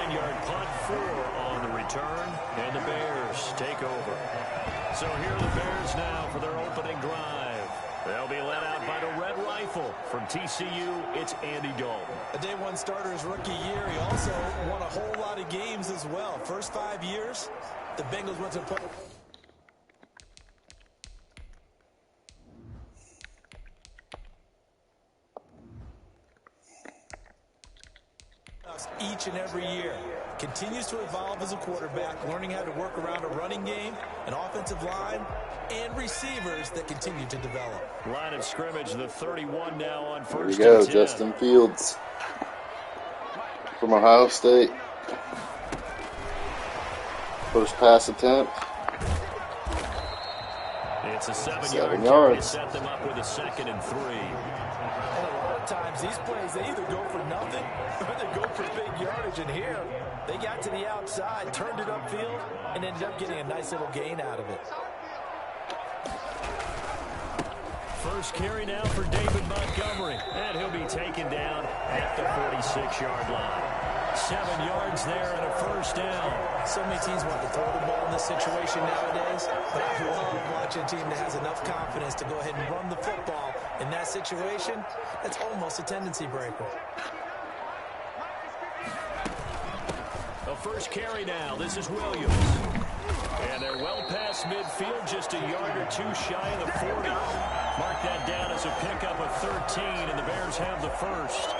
9-yard punt, 4 on the return, and the Bears take over. So here are the Bears now for their opening drive. They'll be led out by the Red Rifle. From TCU, it's Andy Dalton. A day one starter his rookie year. He also won a whole lot of games as well. First 5 years, the Bengals went to play. Each and every year. Continues to evolve as a quarterback, learning how to work around a running game, an offensive line, and receivers that continue to develop. Line of scrimmage, the 31 now on first. Here we go, Justin Fields from Ohio State. First pass attempt. It's a 7-yard yards to set them up with a 2nd and 3. And a lot of times these plays, they either go for nothing or they go for big yardage. And here, they got to the outside, turned it upfield, and ended up getting a nice little gain out of it. First carry now for David Montgomery, and he'll be taken down at the 46-yard line. 7 yards there and a first down. So many teams want to throw the ball in this situation nowadays, but I love watching a team that has enough confidence to go ahead and run the football. In that situation, that's almost a tendency breaker. The first carry now. This is Williams. And they're well past midfield, just a yard or 2 shy of the 40. Mark that down as a pickup of 13, and the Bears have the first.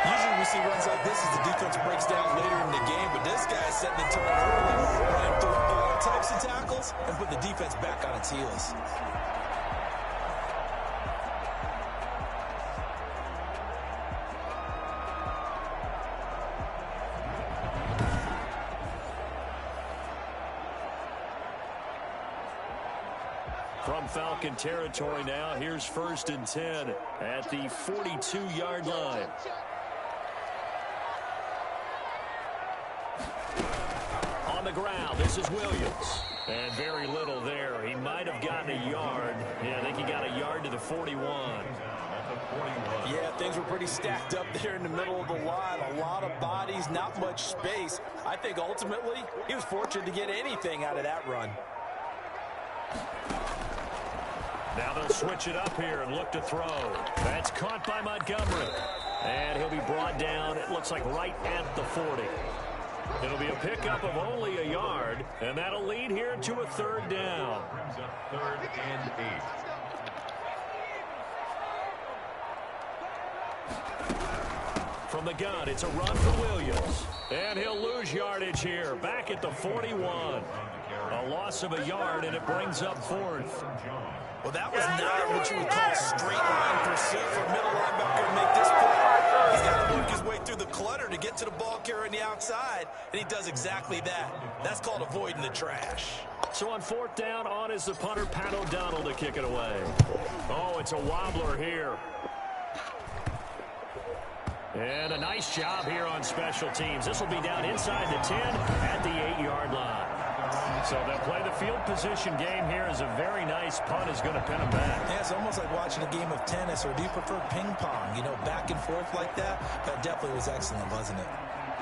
Usually we see runs like this as the defense breaks down later in the game, but this guy's setting the tone early, running through all types of tackles and put the defense back on its heels. From Falcon territory now, here's 1st and 10 at the 42-yard line. On the ground, this is Williams. And very little there. He might have gotten a yard. Yeah, I think he got a yard to the 41. Yeah, things were pretty stacked up there in the middle of the line. A lot of bodies, not much space. I think ultimately he was fortunate to get anything out of that run. Now they'll switch it up here and look to throw. That's caught by Montgomery. And he'll be brought down, it looks like right at the 40. It'll be a pickup of only a yard, and that'll lead here to a 3rd down. 3rd and 8. From the gun, it's a run for Williams. And he'll lose yardage here, back at the 41. A loss of a yard, and it brings up 4th. Well, that was not what you would call straight line pursuit for a middle linebacker to make this play. He's got to work his way through the clutter to get to the ball carrier on the outside, and he does exactly that. That's called avoiding the trash. So on 4th down, on is the punter, Pat O'Donnell, to kick it away. Oh, it's a wobbler here. And a nice job here on special teams. This will be down inside the 10 at the 8-yard line. So they'll play the field position game here as a very nice punt is going to pin them back. Yeah, it's almost like watching a game of tennis, or do you prefer ping pong? You know, back and forth like that? That definitely was excellent, wasn't it?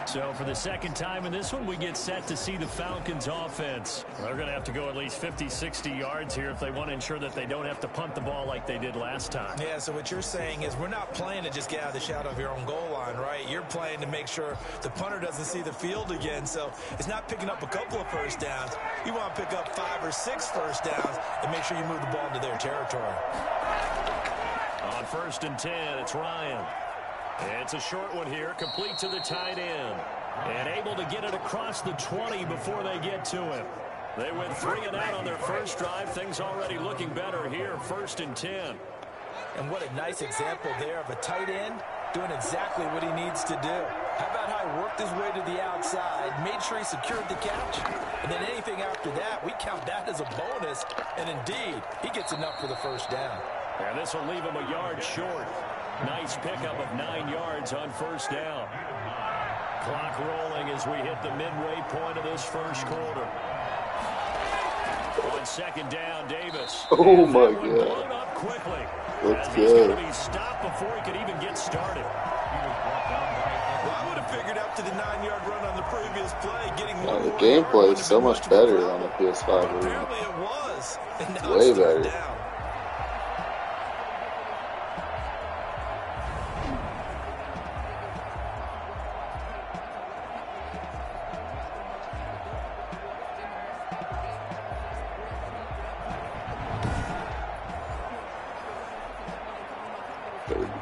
So for the 2nd time in this one, we get set to see the Falcons offense. They're going to have to go at least 50, 60 yards here if they want to ensure that they don't have to punt the ball like they did last time. Yeah, so what you're saying is we're not playing to just get out of the shadow of your own goal line, right? You're playing to make sure the punter doesn't see the field again. So it's not picking up a couple of first downs. You want to pick up 5 or 6 first downs and make sure you move the ball into their territory. On 1st and 10, it's Ryan. It's a short one here, complete to the tight end. And able to get it across the 20 before they get to him. They went 3 and out on their first drive. Things already looking better here, 1st and 10. And what a nice example there of a tight end doing exactly what he needs to do. How about how he worked his way to the outside, made sure he secured the catch, and then anything after that, we count that as a bonus. And indeed, he gets enough for the first down. And this will leave him a yard short. Nice pickup of 9 yards on 1st down. Clock rolling as we hit the midway point of this first quarter. On 2nd down, Davis. Oh, my God. Blown up quickly. That's as good. He's going to be stopped before he could even get started. Well, I would have figured after the 9-yard run on the previous previous play, getting The one more gameplay yard is so much better on the PS5 version. Apparently it was. And now Way it's third better. down.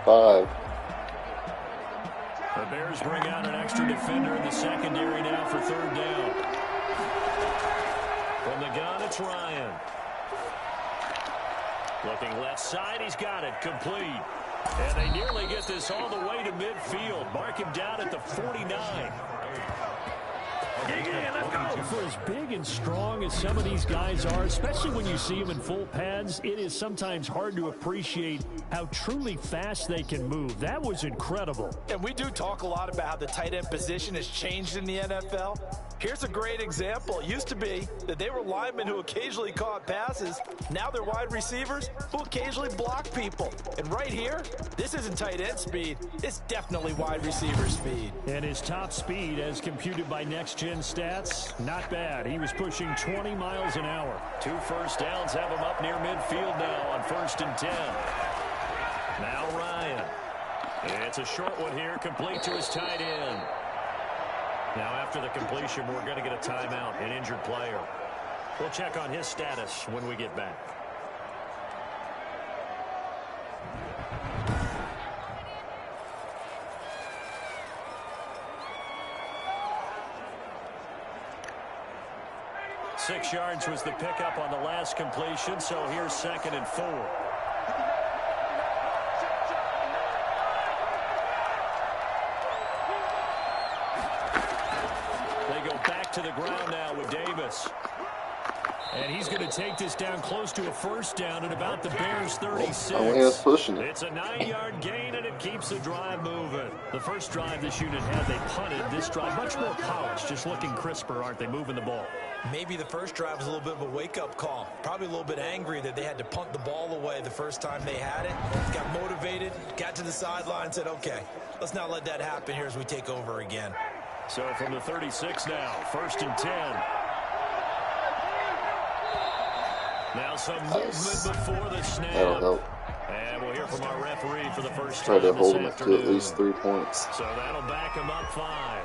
Five. The Bears bring out an extra defender in the secondary now for third down. From the gun, it's Ryan. Looking left side, he's got it, complete. And they nearly get this all the way to midfield. Mark him down at the 49. For as big and strong as some of these guys are, especially when you see them in full pads, it is sometimes hard to appreciate how truly fast they can move. That was incredible. And we do talk a lot about how the tight end position has changed in the NFL. Here's a great example. It used to be that they were linemen who occasionally caught passes. Now they're wide receivers who occasionally block people. And right here, this isn't tight end speed. It's definitely wide receiver speed. And his top speed, as computed by Next Gen Stats, not bad. He was pushing 20 miles an hour. 2 first downs have him up near midfield now on 1st and 10. Now Ryan. It's a short one here, complete to his tight end. Now after the completion, we're going to get a timeout, an injured player. We'll check on his status when we get back. Six yards was the pickup on the last completion, so here's 2nd and 4. To the ground now with Davis. And he's going to take this down close to a first down at about the Bears' 36. Oh, he was pushing it. It's a 9-yard gain, and it keeps the drive moving. The first drive this unit had, they punted. This drive, much more polished, just looking crisper, aren't they, moving the ball? Maybe the first drive was a little bit of a wake-up call. Probably a little bit angry that they had to punt the ball away the first time they had it. Got motivated, got to the sideline, and said, okay, let's not let that happen here as we take over again. So from the 36 now, 1st and 10. Now some movement before the snap. That'll help. And we'll hear from our referee for the first Try time to hold this him afternoon. to at least 3 points. So that'll back him up 5.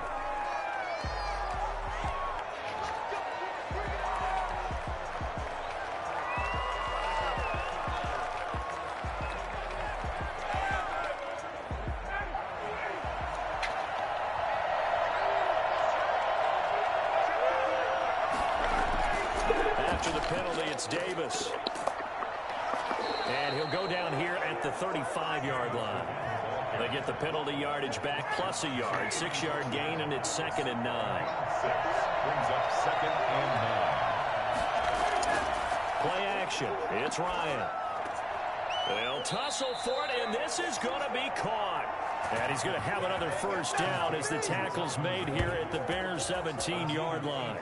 After the penalty, it's Davis. And he'll go down here at the 35-yard line. They get the penalty yardage back plus a yard. 6-yard gain, and it's 2nd and 9. Brings up 2nd and 9. Play action. It's Ryan. They'll tussle for it, and this is going to be caught. And he's going to have another first down as the tackle's made here at the Bears' 17-yard line.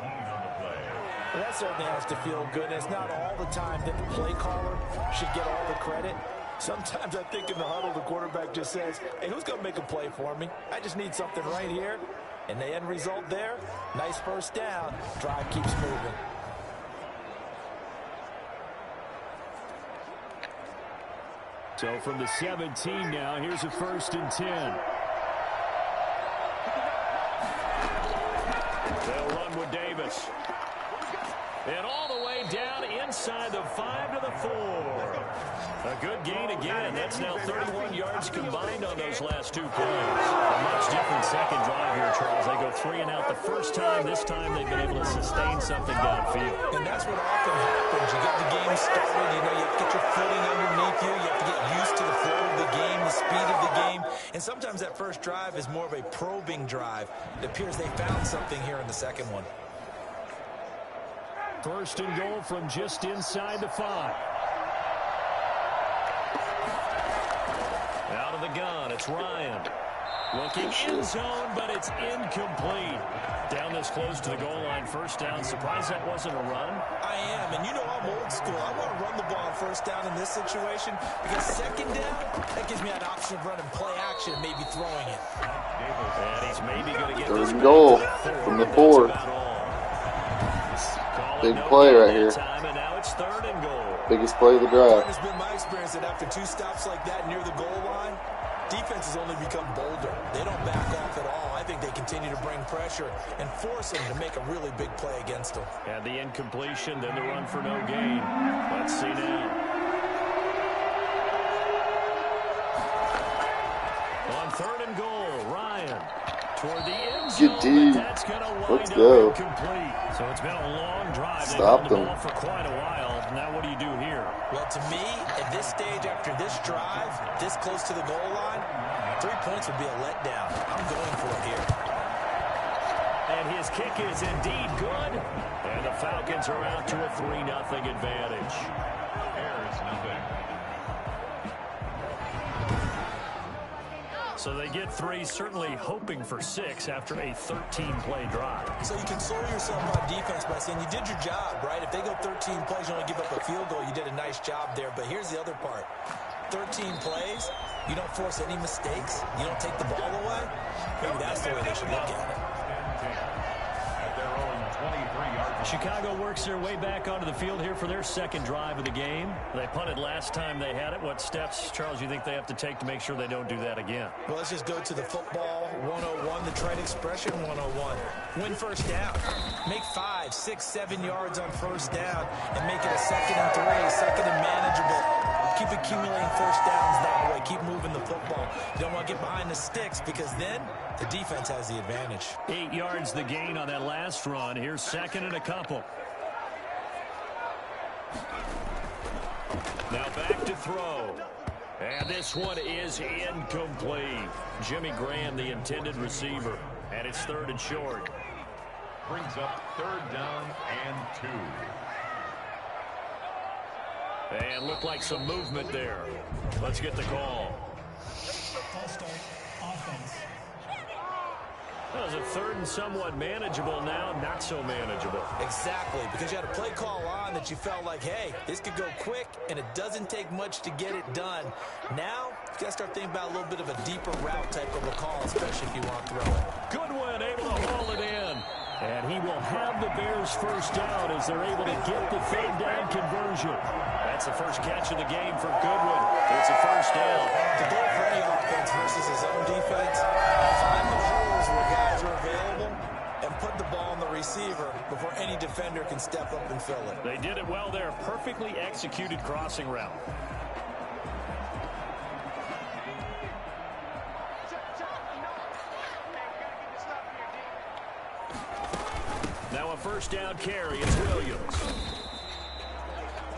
Well, that certainly has to feel good. It's not all the time that the play caller should get all the credit. Sometimes I think in the huddle, the quarterback just says, hey, who's going to make a play for me? I just need something right here. And the end result there, nice first down. Drive keeps moving. So from the 17 now, here's a 1st and 10. They'll run with Davis. And all the way down inside the 5 to the 4. A good gain again. That's now 31 yards combined on those last 2 plays. A much different second drive here, Charles. They go 3 and out the first time. This time they've been able to sustain something downfield. And that's what often happens. You get the game started, you know, you have to get your footing underneath you. You have to get used to the flow of the game, the speed of the game. And sometimes that first drive is more of a probing drive. It appears they found something here in the second one. 1st and goal from just inside the 5. Out of the gun, it's Ryan. Looking in zone, but it's incomplete. Down this close to the goal line, first down. Surprised that wasn't a run? I am, and you know I'm old school. I want to run the ball on first down in this situation because second down, that gives me an option of running play action and maybe throwing it. And he's maybe going to get Third this and back goal to the 4, from the but 4. that's about all. Big play right here. Time, and now it's 3rd and goal. Biggest play of the drive. It's been my experience that after 2 stops like that near the goal line, defenses only become bolder. They don't back off at all. I think they continue to bring pressure and force them to make a really big play against them. And the incompletion, then the run for no gain. Let's see now. On 3rd and goal, Ryan toward the end zone. Good D. That's going to wind Let's up go. incomplete. So it's been a long drive. They've Stop held the them. ball for quite a while. Now what do you do here? Well, to me, at this stage after this drive, this close to the goal line, 3 points would be a letdown. I'm going for it here. And his kick is indeed good. And the Falcons are out to a 3-0 advantage. Bears nothing. So they get 3, certainly hoping for 6 after a 13-play drive. So you console yourself on defense by saying you did your job, right? If they go 13 plays, you only give up a field goal, you did a nice job there. But here's the other part. 13 plays, you don't force any mistakes, you don't take the ball away. Maybe that's the way they should look at it. At their own 23-yard line. Chicago works their way back onto the field here for their 2nd drive of the game. They punted last time they had it. What steps, Charles, you think they have to take to make sure they don't do that again? Well, let's just go to the football 101, the trade expression 101. Win first down. Make 5, 6, 7 yards on first down and make it a 2nd and 3, 2nd and manageable. Keep accumulating first downs that way. Keep moving the football. You don't want to get behind the sticks because then the defense has the advantage. 8 yards the gain on that last run. Here's 2nd and a couple. Now back to throw. And this one is incomplete. Jimmy Graham, the intended receiver. And it's 3rd and short. Brings up 3rd down and 2. And looked like some movement there. Let's get the call. That was a 3rd and somewhat manageable, now not so manageable. Exactly, because you had a play call on that you felt like, hey, this could go quick, and it doesn't take much to get it done. Now, you got to start thinking about a little bit of a deeper route type of a call, especially if you want to throw it. Goodwin able to haul it in. And he will have the Bears first down as they're able to get the 3rd down conversion. That's the first catch of the game for Goodwin. It's a first down. The goal for any offense versus his own defense, find the holes where guys are available and put the ball on the receiver before any defender can step up and fill it. They did it well there. Perfectly executed crossing route. Now a first down carry. It's Williams.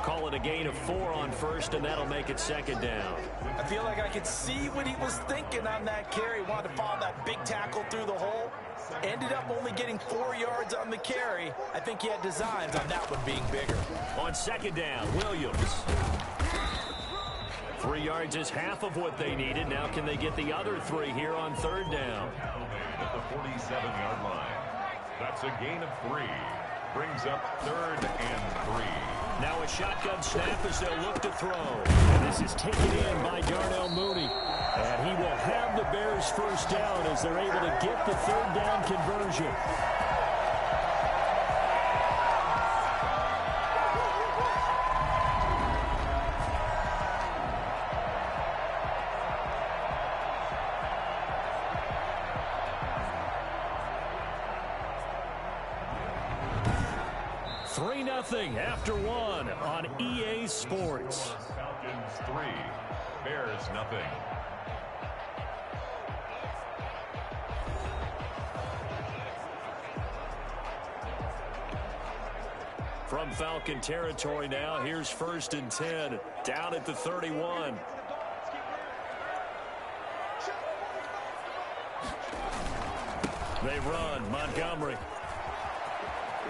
Call it a gain of 4 on first, and that'll make it 2nd down. I feel like I could see what he was thinking on that carry. Wanted to follow that big tackle through the hole. Ended up only getting 4 yards on the carry. I think he had designs on that one being bigger. On 2nd down, Williams. 3 yards is half of what they needed. Now can they get the other 3 here on 3rd down? At the 47-yard line. That's a gain of 3. Brings up 3rd and 3. Now a shotgun snap as they'll look to throw. And this is taken in by Darnell Mooney. And he will have the Bears first down as they're able to get the 3rd down conversion. After 1 on EA Sports. Falcons 3, Bears nothing. From Falcon territory now, here's 1st and 10, down at the 31. They run, Montgomery.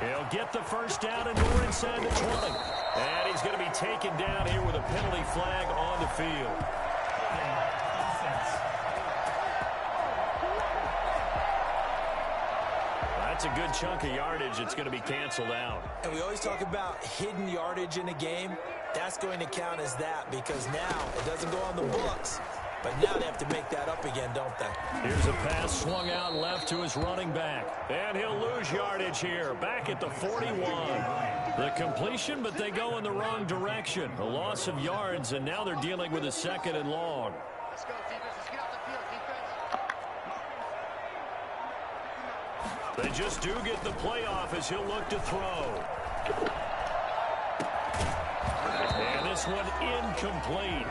He'll get the first down and more inside the 20. And he's going to be taken down here with a penalty flag on the field. That's a good chunk of yardage. It's going to be canceled out. And we always talk about hidden yardage in a game. That's going to count as that because now it doesn't go on the books, But now they have to make that up again, don't they? Here's a pass swung out left to his running back. And he'll lose yardage here, back at the 41. The completion, but they go in the wrong direction. A loss of yards, and now they're dealing with a 2nd and long. Let's go, defense. Let's get off the field, defense. They just do get the playoff as he'll look to throw. And this one incomplete.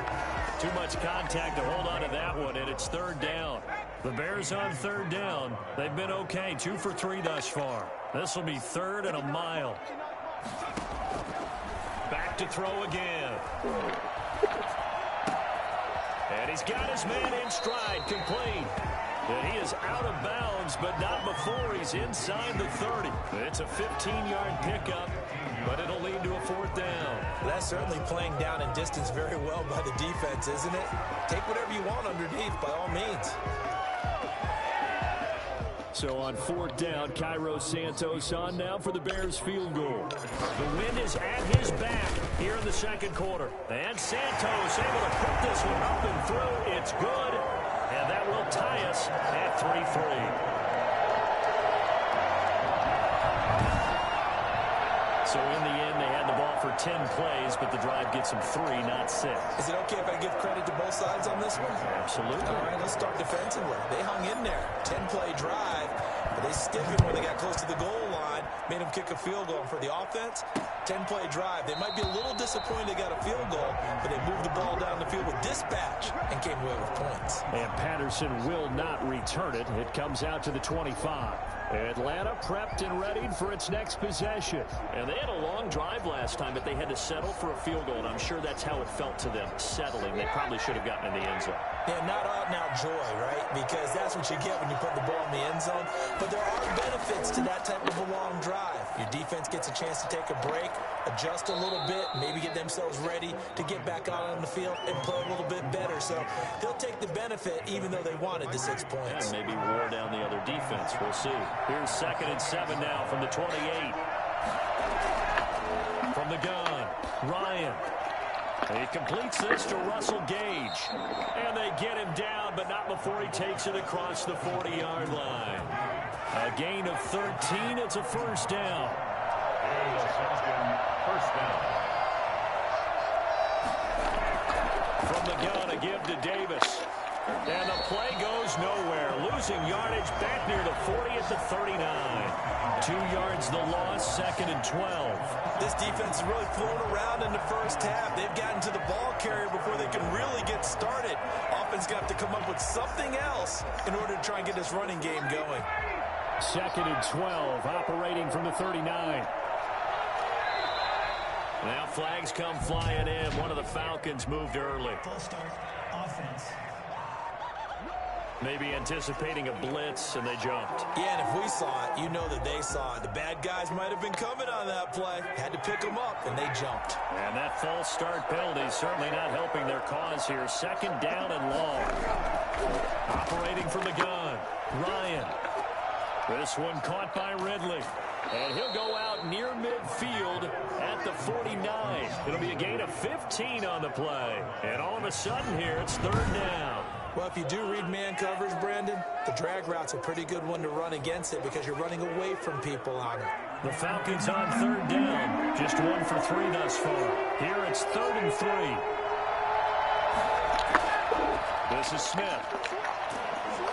Too much contact to hold on to that one, and it's 3rd down. The Bears on 3rd down. They've been okay, 2 for 3 thus far. This will be 3rd and a mile. Back to throw again. And he's got his man in stride, complete. And he is out of bounds, but not before he's inside the 30. It's a 15-yard pickup, but it'll lead to a 4th down. That's certainly playing down in distance very well by the defense, isn't it? Take whatever you want underneath, by all means. So on 4th down, Cairo Santos on now for the Bears field goal. The wind is at his back here in the 2nd quarter. And Santos able to put this one up and through. It's good. And that will tie us at 3-3. So in the end, they had the ball for 10 plays, but the drive gets them 3, not 6. Is it okay if I give credit to both sides on this one? Absolutely. All right, let's start defensively. They hung in there. 10-play drive, but they stiffed it when they got close to the goal line, made them kick a field goal. And for the offense, 10-play drive. They might be a little disappointed they got a field goal, but they moved the ball down the field with dispatch and came away with points. And Patterson will not return it. It comes out to the 25. Atlanta prepped and readied for its next possession. And they had a long drive last time, but they had to settle for a field goal, and I'm sure that's how it felt to them, settling. They probably should have gotten in the end zone. Yeah, not out-and-out joy, right? Because that's what you get when you put the ball in the end zone. But there are benefits to that type of a long drive. Your defense gets a chance to take a break, adjust a little bit, maybe get themselves ready to get back out on the field and play a little bit better. So they'll take the benefit even though they wanted the 6 points. And maybe wore down the other defense. We'll see. Here's 2nd and 7 now from the 28. From the gun, Ryan. He completes this to Russell Gage. And they get him down, but not before he takes it across the 40-yard line. A gain of 13. It's a 1st down. First down. From the gun, a give to Davis. And the play goes nowhere. Losing yardage back near the 40 at the 39. 2 yards the loss, 2nd and 12. This defense is really flown around in the first half. They've gotten to the ball carrier before they can really get started. Offense got to come up with something else in order to try and get this running game going. 2nd and 12, operating from the 39. Now flags come flying in. One of the Falcons moved early. Full start offense. Maybe anticipating a blitz, and they jumped. Yeah, and if we saw it, you know that they saw it. The bad guys might have been coming on that play. Had to pick them up, and they jumped. And that false start penalty certainly not helping their cause here. 2nd down and long. Operating from the gun, Ryan. This one caught by Ridley. And he'll go out near midfield at the 49. It'll be a gain of 15 on the play. And all of a sudden here, it's 3rd down. Well, if you do read man coverage, Brandon, the drag route's a pretty good one to run against it because you're running away from people on it. The Falcons on 3rd down. Just 1 for 3 thus far. Here it's 3rd and 3. This is Smith.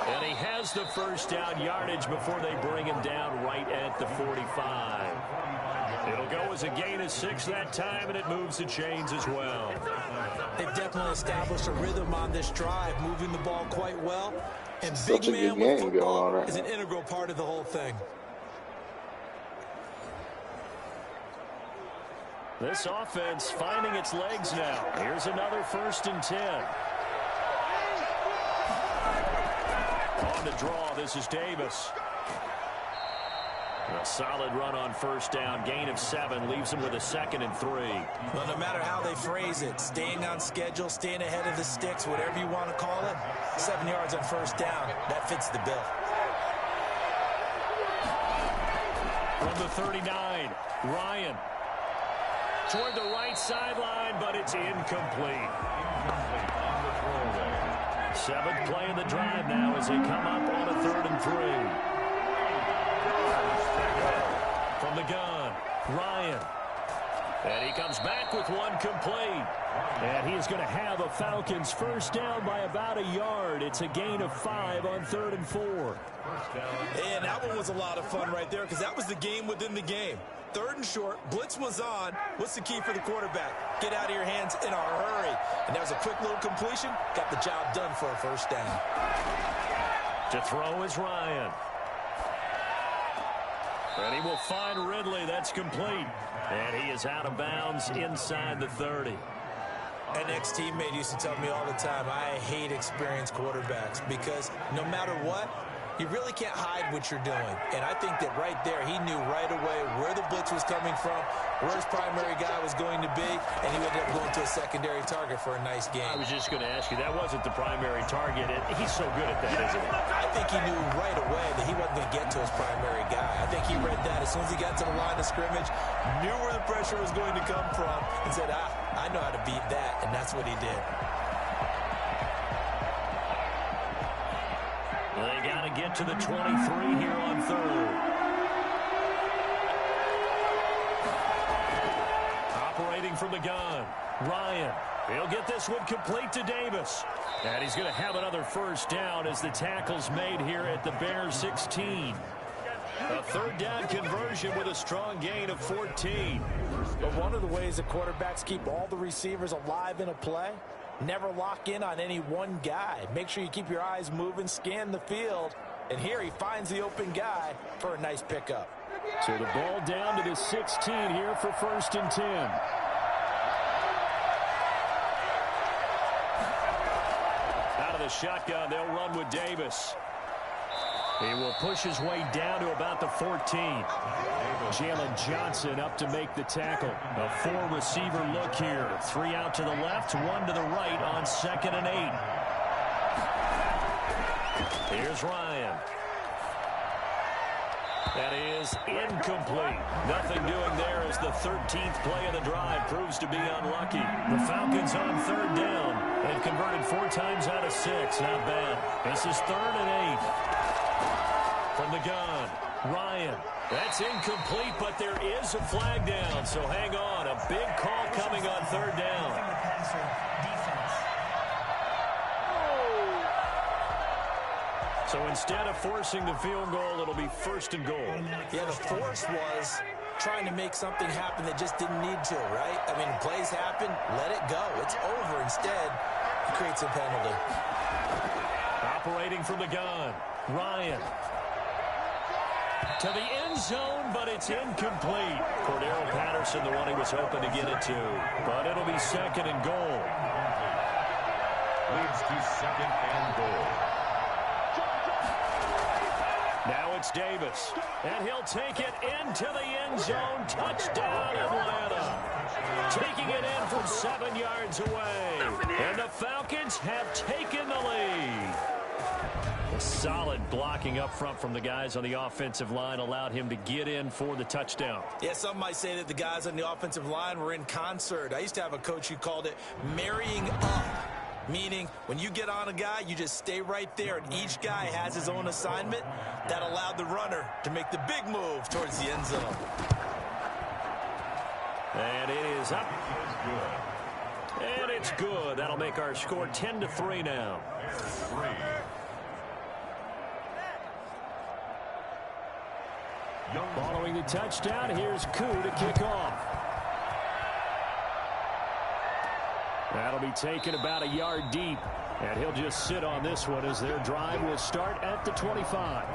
And he has the 1st down yardage before they bring him down right at the 45. It'll go as a gain of 6 that time, and it moves the chains as well. They've definitely established a rhythm on this drive, moving the ball quite well. And Such big a man good with game football going on right is an now. integral part of the whole thing. This offense finding its legs now. Here's another 1st and 10. On the draw, this is Davis. A solid run on 1st down. Gain of 7 leaves him with a 2nd and 3. Well, no matter how they phrase it, staying on schedule, staying ahead of the sticks, whatever you want to call it, 7 yards on 1st down, that fits the bill. From the 39, Ryan. Toward the right sideline, but it's incomplete. Seventh play of the drive now as they come up on a 3rd and 3. From the gun, Ryan. And he comes back with one complete. And he is going to have a Falcons first down by about a yard. It's a gain of 5 on 3rd and 4. And that one was a lot of fun right there because that was the game within the game. 3rd and short, blitz was on. What's the key for the quarterback? Get out of your hands in a hurry. And that was a quick little completion. Got the job done for a first down. To throw is Ryan. And he will find Ridley. That's complete. And he is out of bounds inside the 30. An ex-teammate used to tell me all the time, I hate experienced quarterbacks because no matter what, you really can't hide what you're doing. And I think that right there, he knew right away where the blitz was coming from, where his primary guy was going to be, and he ended up going to a secondary target for a nice game. I was just going to ask you, that wasn't the primary target. He's so good at that, isn't he? I think he knew right away that he wasn't going to get to his primary guy. I think he read that as soon as he got to the line of scrimmage, knew where the pressure was going to come from, and said, I know how to beat that, and that's what he did. They got to get to the 23 here on 3rd. Operating from the gun, Ryan. He'll get this one complete to Davis. And he's going to have another first down as the tackle's made here at the Bears 16. A 3rd down conversion with a strong gain of 14. But one of the ways that quarterbacks keep all the receivers alive in a play, never lock in on any one guy. Make sure you keep your eyes moving, scan the field. And here he finds the open guy for a nice pickup. So the ball down to the 16 here for 1st and 10. Out of the shotgun, they'll run with Davis. He will push his way down to about the 14. Jalen Johnson up to make the tackle. A 4-receiver look here. 3 out to the left, 1 to the right on 2nd and 8. Here's Ryan. That is incomplete. Nothing doing there as the 13th play of the drive proves to be unlucky. The Falcons on 3rd down. They've converted 4 times out of 6. Not bad. This is 3rd and 8. From the gun, Ryan. That's incomplete, but there is a flag down, so hang on. A big call coming on 3rd down. So instead of forcing the field goal, it'll be 1st and goal. Yeah, the force was trying to make something happen that just didn't need to, right? I mean, plays happen, let it go. It's over. Instead, it creates a penalty. Operating from the gun, Ryan. To the end zone, but it's incomplete. Cordero Patterson, the one he was hoping to get it to. But it'll be 2nd and goal. Leads to 2nd and goal. Now it's Davis. And he'll take it into the end zone. Touchdown, Atlanta. Taking it in from 7 yards away. And the Falcons have taken the lead. Solid blocking up front from the guys on the offensive line allowed him to get in for the touchdown. Yeah, some might say that the guys on the offensive line were in concert. I used to have a coach who called it marrying up, meaning when you get on a guy, you just stay right there, and each guy has his own assignment. That allowed the runner to make the big move towards the end zone. And it is up. And it's good. That'll make our score 10-3 now. Following the touchdown, here's Koo to kick off. That'll be taken about a yard deep, and he'll just sit on this one as their drive will start at the 25.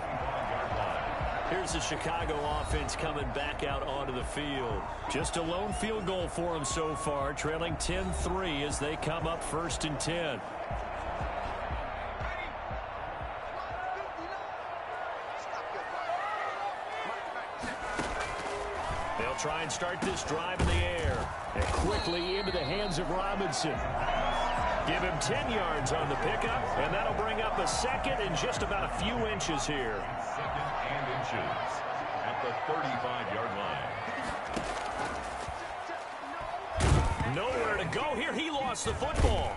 Here's the Chicago offense coming back out onto the field. Just a lone field goal for them so far, trailing 10-3 as they come up 1st and 10. They'll try and start this drive in the air. And quickly into the hands of Robinson. Give him 10 yards on the pickup, and that'll bring up a 2nd and just about a few inches here. 2nd and inches at the 35-yard line. Nowhere to go here. He lost the football.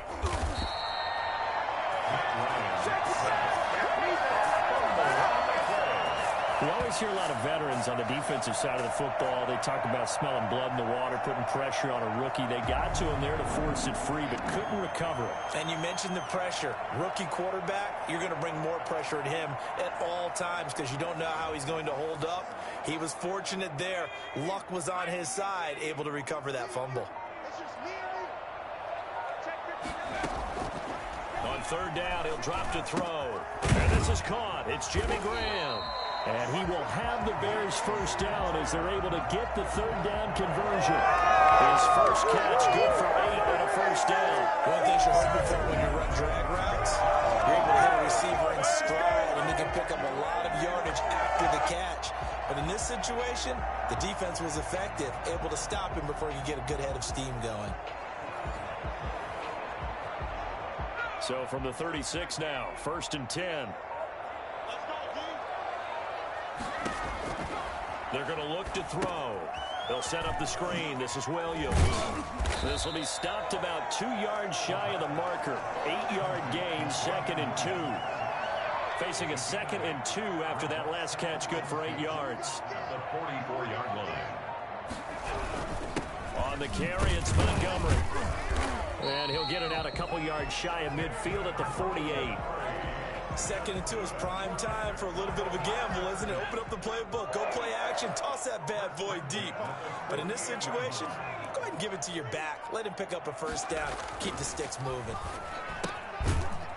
We always hear a lot of veterans on the defensive side of the football. They talk about smelling blood in the water, putting pressure on a rookie. They got to him there to force it free, but couldn't recover it. And you mentioned the pressure. Rookie quarterback, you're going to bring more pressure at him at all times because you don't know how he's going to hold up. He was fortunate there. Luck was on his side, able to recover that fumble. On third down, he'll drop to throw. And this is caught. It's Jimmy Graham. And he will have the Bears first down as they're able to get the third down conversion. His first catch, good for 8 and a first down. One thing you're hoping for when you run drag routes, you're able to hit a receiver in stride, and he can pick up a lot of yardage after the catch. But in this situation, the defense was effective, able to stop him before he could get a good head of steam going. So from the 36 now, 1st and 10. They're going to look to throw. They'll set up the screen. This is Williams. This will be stopped about 2 yards shy of the marker. 8-yard gain, 2nd and 2. Facing a 2nd and 2 after that last catch, good for 8 yards. The 44-yard line. On the carry, it's Montgomery. And he'll get it out a couple yards shy of midfield at the 48. 2nd and 2 is prime time for a little bit of a gamble, isn't it? Open up the playbook, go play action, toss that bad boy deep. But in this situation, go ahead and give it to your back. Let him pick up a first down. Keep the sticks moving.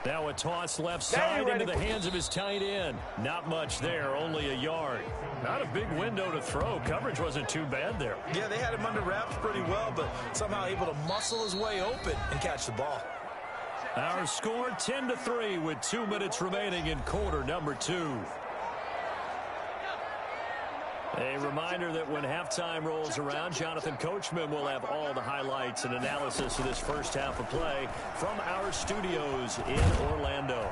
Now a toss left side into the hands of his tight end. Not much there, only a yard. Not a big window to throw. Coverage wasn't too bad there. Yeah, they had him under wraps pretty well, but somehow able to muscle his way open and catch the ball. Our score 10-3 with 2 minutes remaining in quarter number 2. A reminder that when halftime rolls around, Jonathan Coachman will have all the highlights and analysis of this first half of play from our studios in Orlando.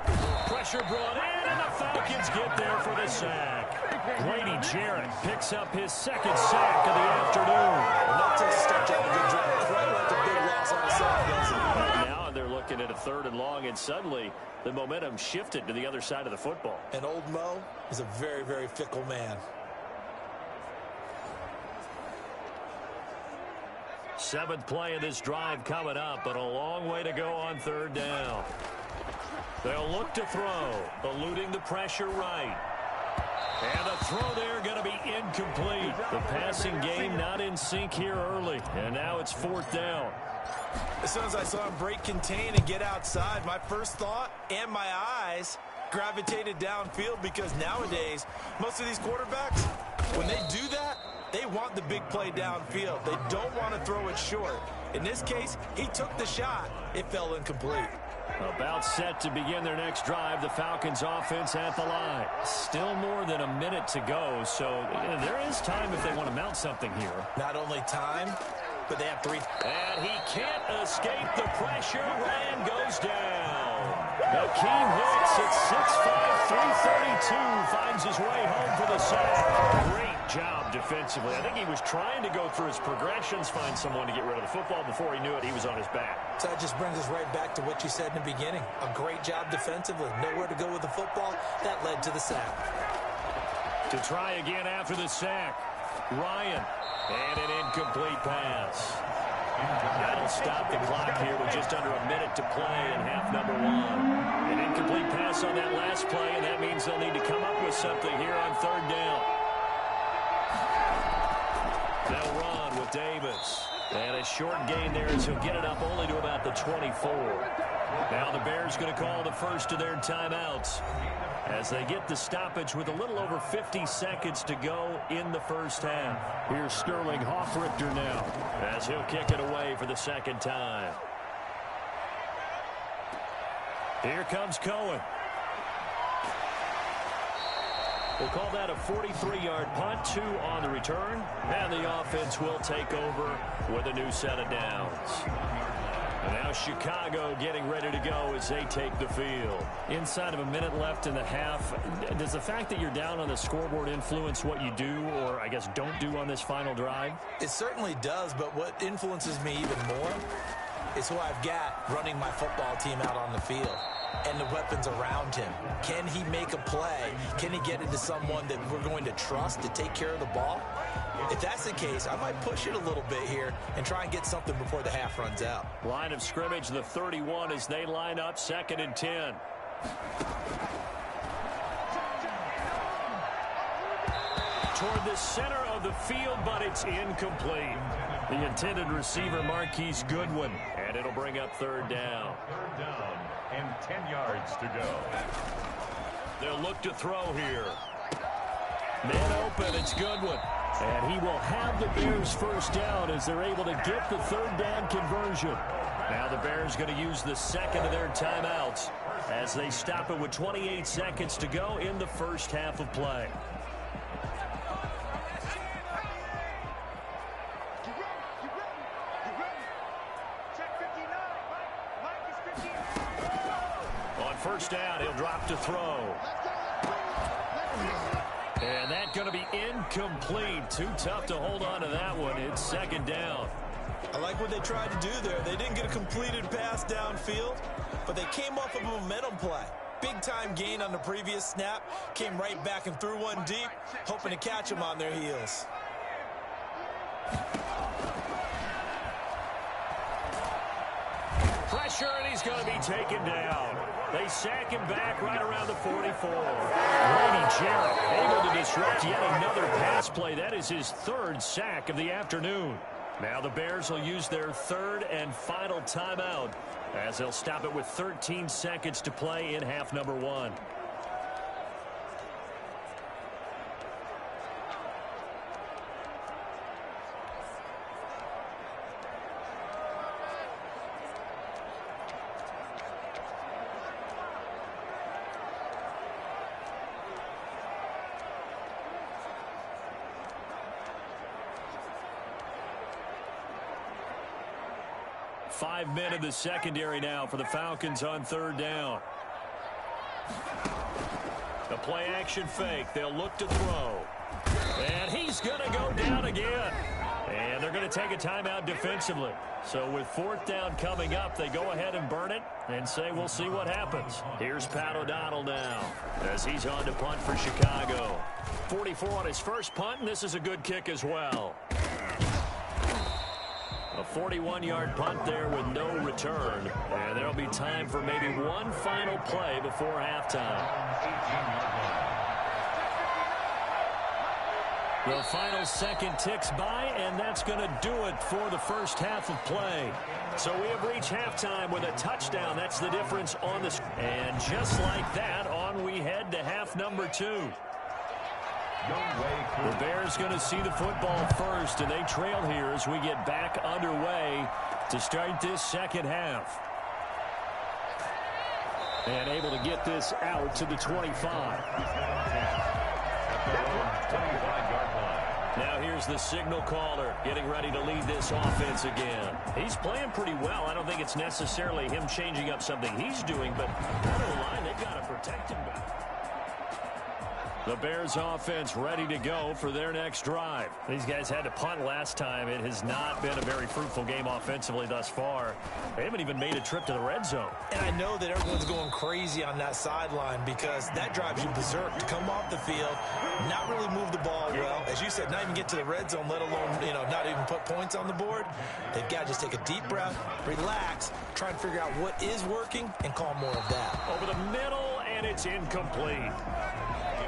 Pressure brought in, and the Falcons get there for the sack. Grady Jarrett picks up his 2nd sack of the afternoon. And that takes a step down a good drive. Quite like a big loss on the sack, doesn't it? Now they're looking at a 3rd and long, and suddenly the momentum shifted to the other side of the football. And old Mo is a very, very fickle man. 7th play of this drive coming up, but a long way to go on 3rd down. They'll look to throw, eluding the pressure right. And the throw there going to be incomplete. The passing game not in sync here early, and now it's 4th down. As soon as I saw him break contain and get outside, my first thought and my eyes gravitated downfield, because nowadays, most of these quarterbacks, when they do that, they want the big play downfield. They don't want to throw it short. In this case, he took the shot. It fell incomplete. About set to begin their next drive, the Falcons offense at the line. Still more than a minute to go, so there is time if they want to mount something here. Not only time, but they have 3. And he can't escape the pressure. Ryan goes down. Akeem Hicks at 6'5", 332 finds his way home for the sack. Great job defensively. I think he was trying to go through his progressions, find someone to get rid of the football. Before he knew it, he was on his back. So that just brings us right back to what you said in the beginning. A great job defensively. Nowhere to go with the football. That led to the sack. To try again after the sack. Ryan. And an incomplete pass. That'll stop the clock here with just under a minute to play in half number 1. An incomplete pass on that last play, and that means they'll need to come up with something here on 3rd down. They'll run with Davis. And a short gain there as he'll get it up only to about the 24. Now the Bears going to call the first of their timeouts as they get the stoppage with a little over 50 seconds to go in the first half. Here's Sterling Hoffrichter now as he'll kick it away for the 2nd time. Here comes Cohen. We'll call that a 43-yard punt, 2 on the return, and the offense will take over with a new set of downs. And now Chicago getting ready to go as they take the field. Inside of a minute left in the half, does the fact that you're down on the scoreboard influence what you do, or I guess don't do on this final drive? It certainly does, but what influences me even more is who I've got running my football team out on the field. and the weapons around him. Can he make a play? Can he get into someone that we're going to trust to take care of the ball? If that's the case, I might push it a little bit here and try and get something before the half runs out. Line of scrimmage, the 31 as they line up, 2nd and 10. Toward the center of the field, but it's incomplete. The intended receiver, Marquise Goodwin, and it'll bring up 3rd down. 3rd down and 10 yards to go. They'll look to throw here. Man open, it's Goodwin. And he will have the Bears 1st down as they're able to get the 3rd down conversion. Now the Bears going to use the 2nd of their timeouts as they stop it with 28 seconds to go in the 1st half of play. On 1st down, he'll drop to throw. And that's going to be incomplete. Too tough to hold on to that one. It's 2nd down. I like what they tried to do there. They didn't get a completed pass downfield, but they came off of a momentum play. Big-time gain on the previous snap. Came right back and threw one deep, hoping to catch them on their heels. Pressure, and he's going to be taken down. They sack him back right around the 44. Grady Jarrett able to disrupt yet another pass play. That is his 3rd sack of the afternoon. Now the Bears will use their 3rd and final timeout as they'll stop it with 13 seconds to play in half number 1. Five men in the secondary now for the Falcons on 3rd down. A play action fake. They'll look to throw. And he's going to go down again. And they're going to take a timeout defensively. So with 4th down coming up, they go ahead and burn it and say we'll see what happens. Here's Pat O'Donnell now as he's on to punt for Chicago. 44 on his first punt, and this is a good kick as well. A 41-yard punt there with no return. And there'll be time for maybe one final play before halftime. The final second ticks by, and that's going to do it for the 1st half of play. So we have reached halftime with a touchdown. That's the difference on the screen. And just like that, on we head to half number 2. The Bears going to see the football first, and they trail here as we get back underway to start this 2nd half. And able to get this out to the 25. Now here's the signal caller getting ready to lead this offense again. He's playing pretty well. I don't think it's necessarily him changing up something he's doing, but on the line, they've got to protect him better. The Bears offense ready to go for their next drive. These guys had to punt last time. It has not been a very fruitful game offensively thus far. They haven't even made a trip to the red zone. And I know that everyone's going crazy on that sideline because that drives you berserk to come off the field, not really move the ball well. As you said, not even get to the red zone, let alone, not even put points on the board. They've got to just take a deep breath, relax, try and figure out what is working, and call more of that. Over the middle, and it's incomplete.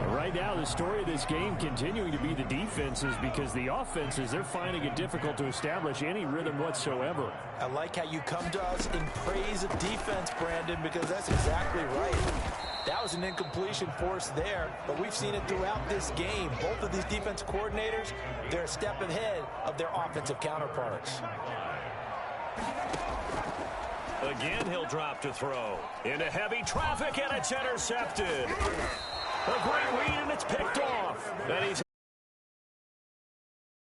Right now, the story of this game continuing to be the defenses because the offenses, they're finding it difficult to establish any rhythm whatsoever. I like how you come to us in praise of defense, Brandon, because that's exactly right. That was an incompletion forced there, but we've seen it throughout this game. Both of these defense coordinators, they're a step ahead of their offensive counterparts. Again, he'll drop to throw. Into heavy traffic, and it's intercepted. A great read, and it's picked off. And he's